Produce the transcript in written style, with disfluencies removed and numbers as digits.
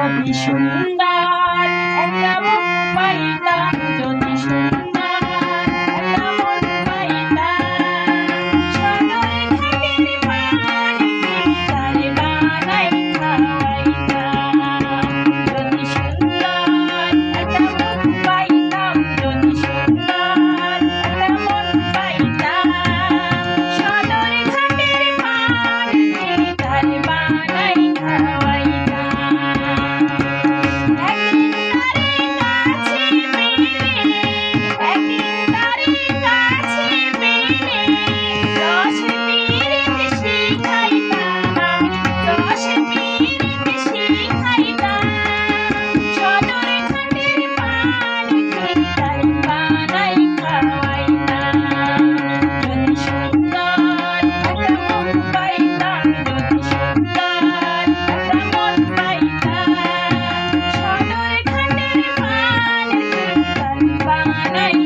যদি সুন্দর একটা মুখ পাইতাম, যদি সুন্দর একটা মন পাইতাম, সদরে ঘাটের পানি তারে বানাই খাওয়াইতাম। যদি সুন্দর একটা মুখ পাইতাম, যদি সুন্দর একটা মন পাইতাম, সদরে ঘাটের পানি তারে বানাই খাওয়াইতাম। একদিন তারে কাছে পেলে রসের পিরিত শিখাইতাম, রসের পিরিত শিখাইতাম, সদরে ঘাটের পানি তারে বানাই খাওয়াইতাম। যদি সুন্দর একটা মন পাইতাম, যদি সুন্দর একটা মন পাইতাম, সদরে ঘাটের পানি তারে বানাই